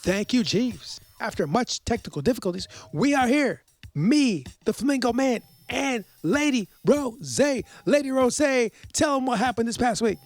Thank you, Jeeves. After much technical difficulties, we are here. Me, the Flamingo Man, and Lady Rose. Lady Rose, tell them what happened this past week.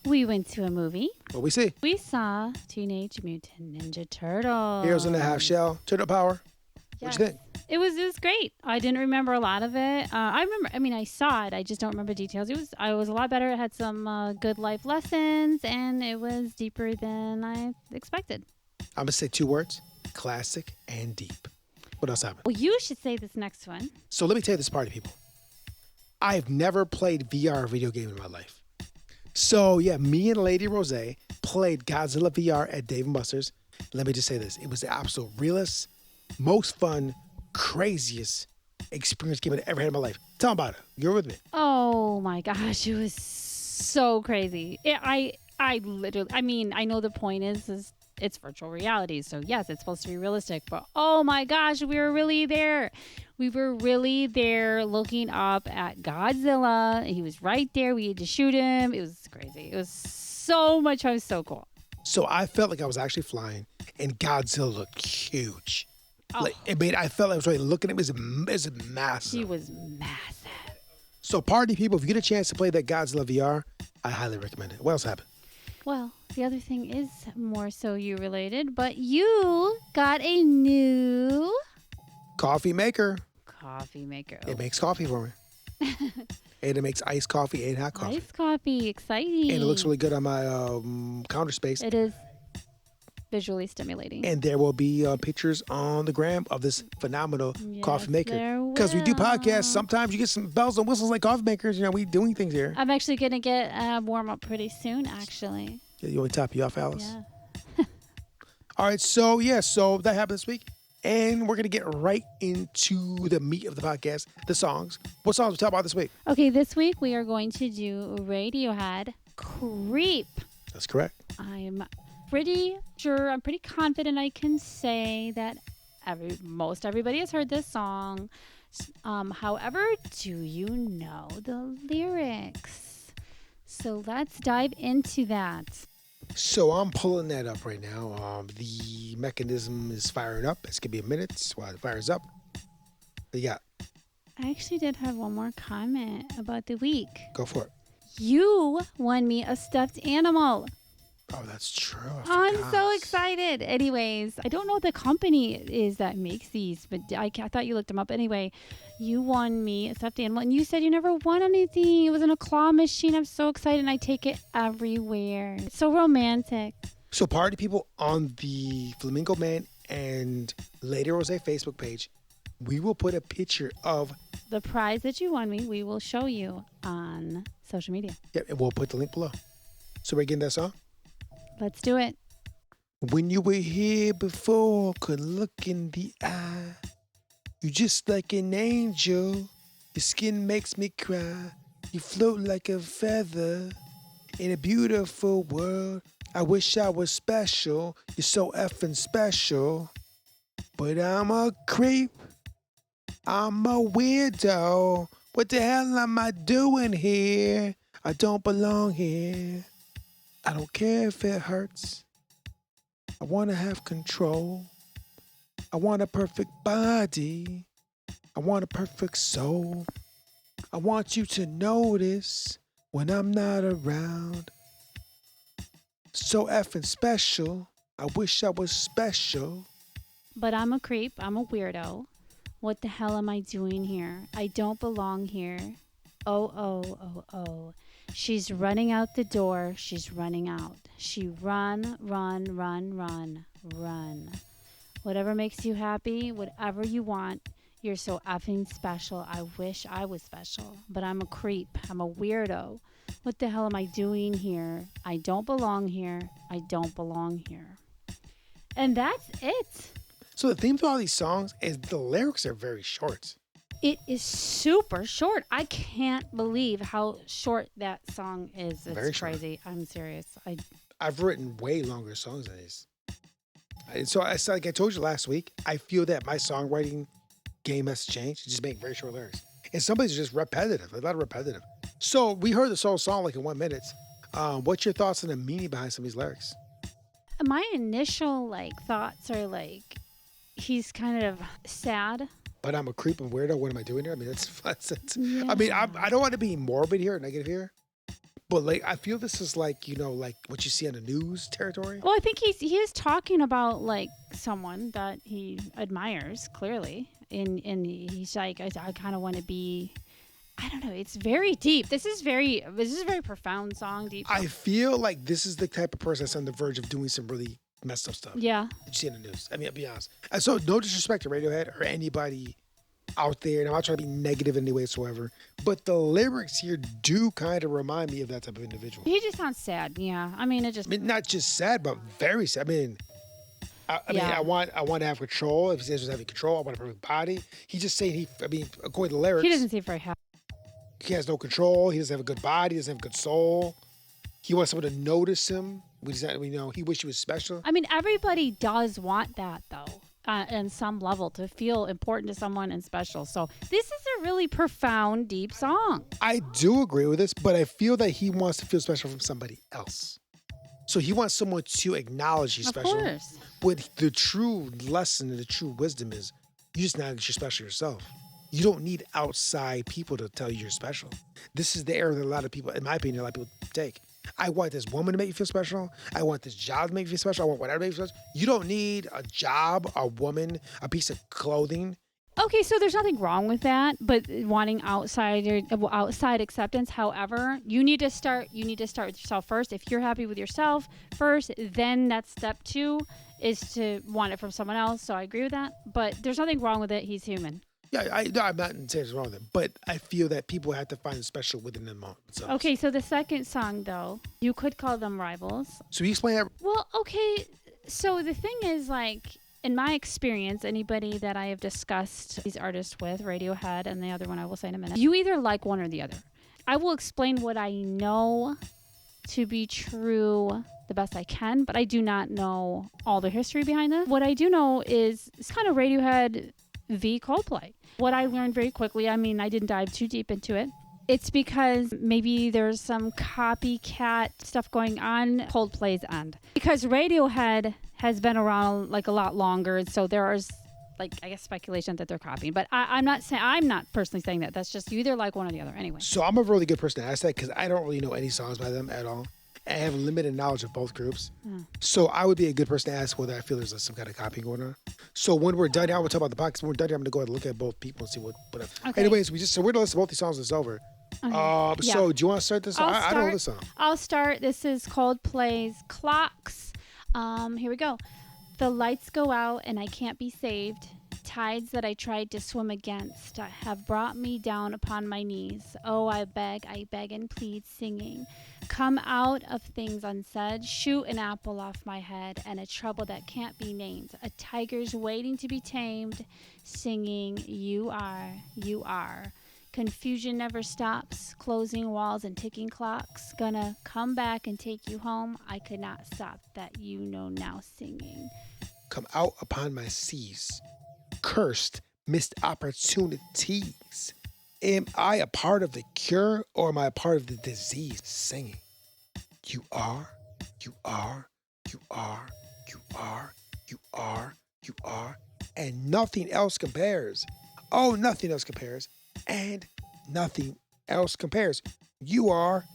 We went to a movie. What we see? We saw Teenage Mutant Ninja Turtles. Heroes in the Half Shell, Turtle Power. Yes. What'd you think? It was great. I didn't remember a lot of it. I saw it. I just don't remember details. I was a lot better. It had some good life lessons, and it was deeper than I expected. I'm going to say 2 words, classic and deep. What else happened? Well, you should say this next one. So let me tell you this, party people. I've never played VR video game in my life. So yeah, me and Lady Rose played Godzilla VR at Dave & Buster's. Let me just say this. It was the absolute realest, most fun, craziest experience game I've ever had in my life. Tell them about it. You're with me. Oh my gosh, it was so crazy. I know the point is it's virtual reality. So yes, it's supposed to be realistic, but oh my gosh, we were really there. We were really there looking up at Godzilla. He was right there. We had to shoot him. It was crazy. It was so much fun. It was so cool. So I felt like I was actually flying, and Godzilla looked huge. Oh. I felt like I was really looking at him. It was massive. He was massive. So party people, if you get a chance to play that Godzilla VR, I highly recommend it. What else happened? Well, the other thing is more so you related, but you got a new Coffee maker. coffee maker. It makes coffee for me. And it makes iced coffee and hot coffee. Iced coffee, exciting. And it looks really good on my counter space. It is visually stimulating. And there will be pictures on the gram of this phenomenal coffee maker. Because we do podcasts, sometimes you get some bells and whistles like coffee makers. You know, we doing things here. I'm actually going to get warm up pretty soon, actually. Yeah, you want to top you off, Alice? Yeah. All right, so that happened this week. And we're going to get right into the meat of the podcast, the songs. What songs we talk about this week? Okay, this week we are going to do Radiohead, Creep. That's correct. I'm pretty sure, I'm pretty confident I can say that most everybody has heard this song. However, do you know the lyrics? So let's dive into that. So I'm pulling that up right now. The mechanism is firing up. It's going to be a minute while it fires up. What you got? I actually did have one more comment about the week. Go for it. You won me a stuffed animal. Oh, that's true. I'm so excited. Anyways, I don't know what the company is that makes these, but I thought you looked them up. Anyway, you won me a stuffed animal, and you said you never won anything. It was in a claw machine. I'm so excited, and I take it everywhere. It's so romantic. So party people, on the Flamingo Man and Lady Rose Facebook page, we will put a picture of the prize that you won me. We will show you on social media. Yep, and we'll put the link below. So we're getting that song? Let's do it. When you were here before, could look in the eye. You just like an angel. Your skin makes me cry. You float like a feather in a beautiful world. I wish I was special. You're so effing special. But I'm a creep. I'm a weirdo. What the hell am I doing here? I don't belong here. I don't care if it hurts. I want to have control. I want a perfect body. I want a perfect soul. I want you to notice when I'm not around. So effing special. I wish I was special. But I'm a creep. I'm a weirdo. What the hell am I doing here? I don't belong here. Oh. She's running out the door. She's running out. She run. Whatever makes you happy, whatever you want. You're so effing special. I wish I was special. But I'm a creep. I'm a weirdo. What the hell am I doing here? I don't belong here. I don't belong here. And that's it. So the theme to all these songs is the lyrics are very short. It is super short. I can't believe how short that song is. It's very crazy. Short. I'm serious. I've written way longer songs than this. So like I told you last week, I feel that my songwriting game has changed. Just make very short lyrics. And some of these are just repetitive, a lot of repetitive. So we heard this whole song like in 1 minute. What's your thoughts on the meaning behind some of these lyrics? my initial like thoughts are like he's kind of sad. But I'm a creep and weirdo. What am I doing here? I mean, that's Yeah. I mean, I don't want to be morbid here, negative here. But like, I feel this is like, like what you see on the news territory. Well, I think he is talking about like someone that he admires clearly, and he's like, I kind of want to be. I don't know. It's very deep. This is a very profound song. Deep. I feel like this is the type of person that's on the verge of doing some really messed up stuff. Yeah. That you see in the news. I mean, I'll be honest. And so, no disrespect to Radiohead or anybody out there, and I'm not trying to be negative in any way whatsoever, but the lyrics here do kind of remind me of that type of individual. He just sounds sad. Yeah. I mean, it just. I mean, not just sad, but very sad. I mean, I want to have control. If he says he's having control, I want a perfect body. He's just saying according to the lyrics, He doesn't seem very happy. he has no control. He doesn't have a good body. He doesn't have a good soul. He wants someone to notice him. He wish he was special. I mean, everybody does want that though. On some level, to feel important to someone and special. So this is a really profound, deep song. I do agree with this, but I feel that he wants to feel special from somebody else. So he wants someone to acknowledge he's special. Of course. But the true lesson and the true wisdom is you just acknowledge you're special yourself. You don't need outside people to tell you you're special. This is the error that a lot of people, in my opinion, a lot of people take. I want this woman to make you feel special. I want this job to make you feel special. I want whatever to make you feel special. You don't need a job, a woman, a piece of clothing. Okay, so there's nothing wrong with that, but wanting outside acceptance. However, you need to start with yourself first. If you're happy with yourself first, then that's step 2 is to want it from someone else. So I agree with that, but there's nothing wrong with it. He's human. Yeah, I'm not saying there's wrong with it, but I feel that people have to find the special within themselves. Okay, so the second song, though, you could call them rivals. So you explain that. Well, okay, so the thing is, like, in my experience, anybody that I have discussed these artists with, Radiohead and the other one I will say in a minute, you either like one or the other. I will explain what I know to be true the best I can, but I do not know all the history behind this. What I do know is it's kind of Radiohead v. Coldplay. What I learned very quickly, I mean, I didn't dive too deep into it. It's because maybe there's some copycat stuff going on Coldplay's end. Because Radiohead has been around like a lot longer, so there is like, I guess, speculation that they're copying. But I'm not personally saying that. That's just you either like one or the other. Anyway. So I'm a really good person to ask that because I don't really know any songs by them at all. I have limited knowledge of both groups. So I would be a good person to ask whether I feel there's some kind of copying going on. So when we're done here, we'll talk about the podcast. When we're done here, I'm going to go ahead and look at both people and see what. Okay. Anyways, we're going to listen to both these songs. It's over. Okay. So do you want to start this? I don't know this song. I'll start. This is Coldplay's Clocks. Here we go. The lights go out and I can't be saved. Tides that I tried to swim against have brought me down upon my knees. Oh, I beg and plead, singing. Come out of things unsaid, shoot an apple off my head, and a trouble that can't be named. A tiger's waiting to be tamed, singing, you are. Confusion never stops, closing walls and ticking clocks. Gonna come back and take you home. I could not stop that you know now, singing. Come out upon my seas. Cursed, missed opportunities. Am I a part of the cure or am I a part of the disease? Singing. You are, you are, you are, you are, you are, you are, and nothing else compares. Oh, nothing else compares. And nothing else compares. You are.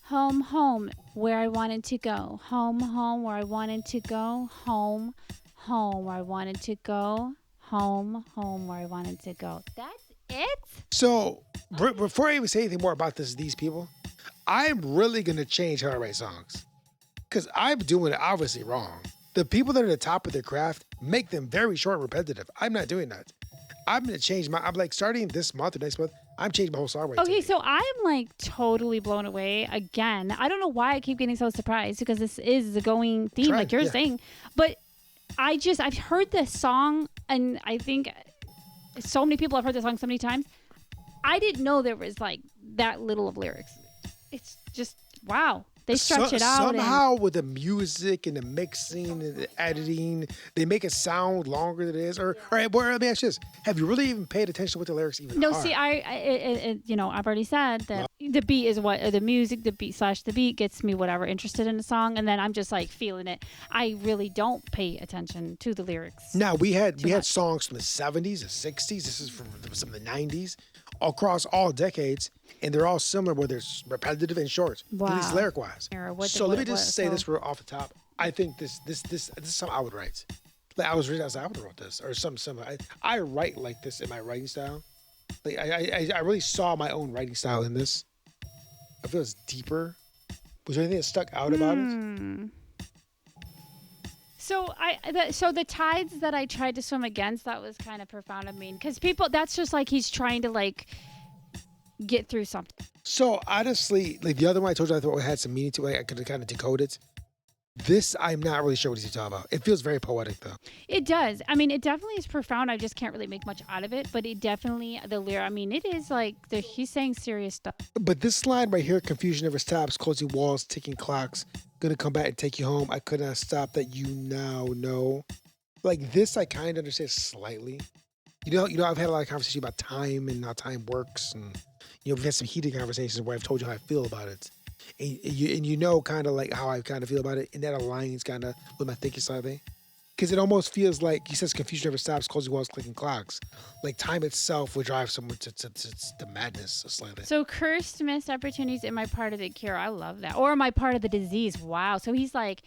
Home, home, where I wanted to go. Home, home, where I wanted to go. Home, home, where I wanted to go. Home, home, where I wanted to go. That's it? So, before I even say anything more about these people, I'm really going to change how I write songs. Because I'm doing it obviously wrong. The people that are at the top of their craft make them very short and repetitive. I'm not doing that. I'm going to change I'm like, starting this month or next month, I'm changing my whole songwriting. Okay, so I'm like totally blown away again. I don't know why I keep getting so surprised because this is the going theme, like you're saying. But I've heard this song, and I think so many people have heard this song so many times. I didn't know there was like that little of lyrics. It's just, wow. They stretch it out. Somehow with the music and the mixing and the editing, they make it sound longer than it is. Or all right, well, let me ask you this: have you really even paid attention to what the lyrics even No, are? see, I've already said that the beat is what the music, the beat gets me whatever interested in the song, and then I'm just like feeling it. I really don't pay attention to the lyrics. Now we had much. songs from the 70s, the 60s. This is from some of the 90s, across all decades, and they're all similar, whether it's repetitive and short, at least lyric wise. So let me just say this off the top. I think this is something I would write. Like I was reading, I was like, I would have wrote this or something similar. I write like this in my writing style. Like I really saw my own writing style in this. I feel it's deeper. Was there anything that stuck out about it? So so the tides that I tried to swim against, that was kind of profound. I mean, because people, that's just like he's trying to like get through something. So honestly, like the other one I told you, I thought it had some meaning to it. I could kind of decode it. This, I'm not really sure what he's talking about. It feels very poetic, though. It does. I mean, it definitely is profound. I just can't really make much out of it. But it definitely, the lyric, I mean, it is like, he's saying serious stuff. But this line right here, confusion never stops, closing walls, ticking clocks, gonna come back and take you home. I could not stop that you now know. Like this, I kind of understand slightly. You know, I've had a lot of conversations about time and how time works. And, we've had some heated conversations where I've told you how I feel about it. And you know kind of like how I kind of feel about it, and that aligns kind of with my thinking slightly. Because it almost feels like, he says confusion never stops, closing walls, clicking clocks. Like time itself would drive someone to madness slightly. So cursed missed opportunities, am I part of the cure? I love that. Or am I part of the disease? Wow. So he's like,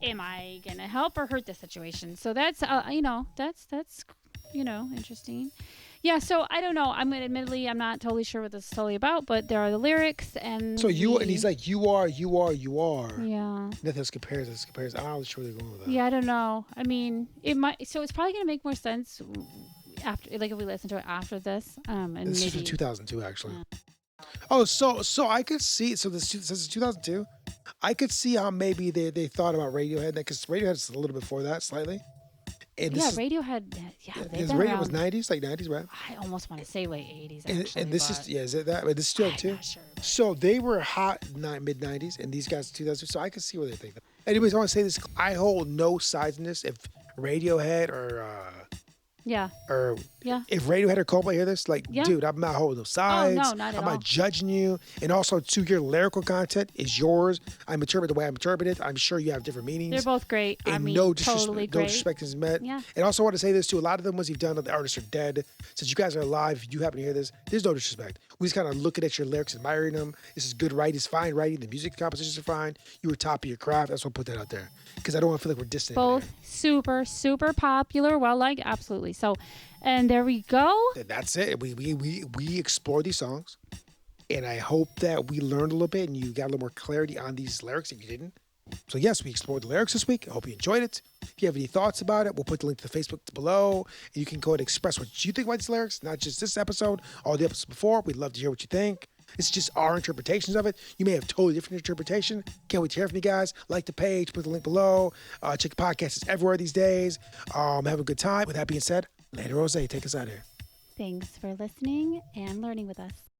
am I going to help or hurt the situation? So that's, that's interesting. Yeah, so I don't know. Admittedly, I'm not totally sure what this is totally about, but there are the lyrics and. So and he's like, you are. Yeah. Nothing else compares. I'm not really sure where they're going with that. Yeah, I don't know. I mean, it might. So it's probably gonna make more sense after, like, if we listen to it after this. And this maybe is from 2002, actually. Oh, so I could see. So this is 2002. I could see how maybe they thought about Radiohead, because Radiohead is a little before that, slightly. And Radiohead. Yeah, his radio was 90s, like 90s, right? I almost want to say late 80s. Actually, and this is it that? This is 2002. Sure. So they were hot mid 90s, and these guys 2002. So I can see where they think that. Anyways, I want to say this: I hold no sides in this. If Radiohead or if Radiohead or Coldplay hear this, like, dude, I'm not holding no sides. Oh, no, not at all. I'm not judging you. And also, too, your lyrical content is yours. I'm interpreting the way I'm interpreting it. I'm sure you have different meanings. They're both great. And totally great. No disrespect is met. Yeah. And also, I want to say this too: a lot of the ones you've done, the artists are dead. Since you guys are alive, if you happen to hear this, there's no disrespect. We just kind of looking at your lyrics, admiring them. This is good writing. It's fine writing. The music compositions are fine. You were top of your craft. That's what I put that out there, because I don't want to feel like we're distant. Both super, super popular. Well, like, absolutely. So, and there we go. And that's it. We explored these songs, and I hope that we learned a little bit and you got a little more clarity on these lyrics if you didn't. So yes, we explored the lyrics this week. I hope you enjoyed it. If you have any thoughts about it, we'll put the link to the Facebook below. And you can go ahead and express what you think about these lyrics, not just this episode, all the episodes before. We'd love to hear what you think. It's just our interpretations of it. You may have totally different interpretation. Can't wait to hear from you guys. Like the page, put the link below. Check the podcast. It's everywhere these days. Have a good time. With that being said, later, Rose, take us out of here. Thanks for listening and learning with us.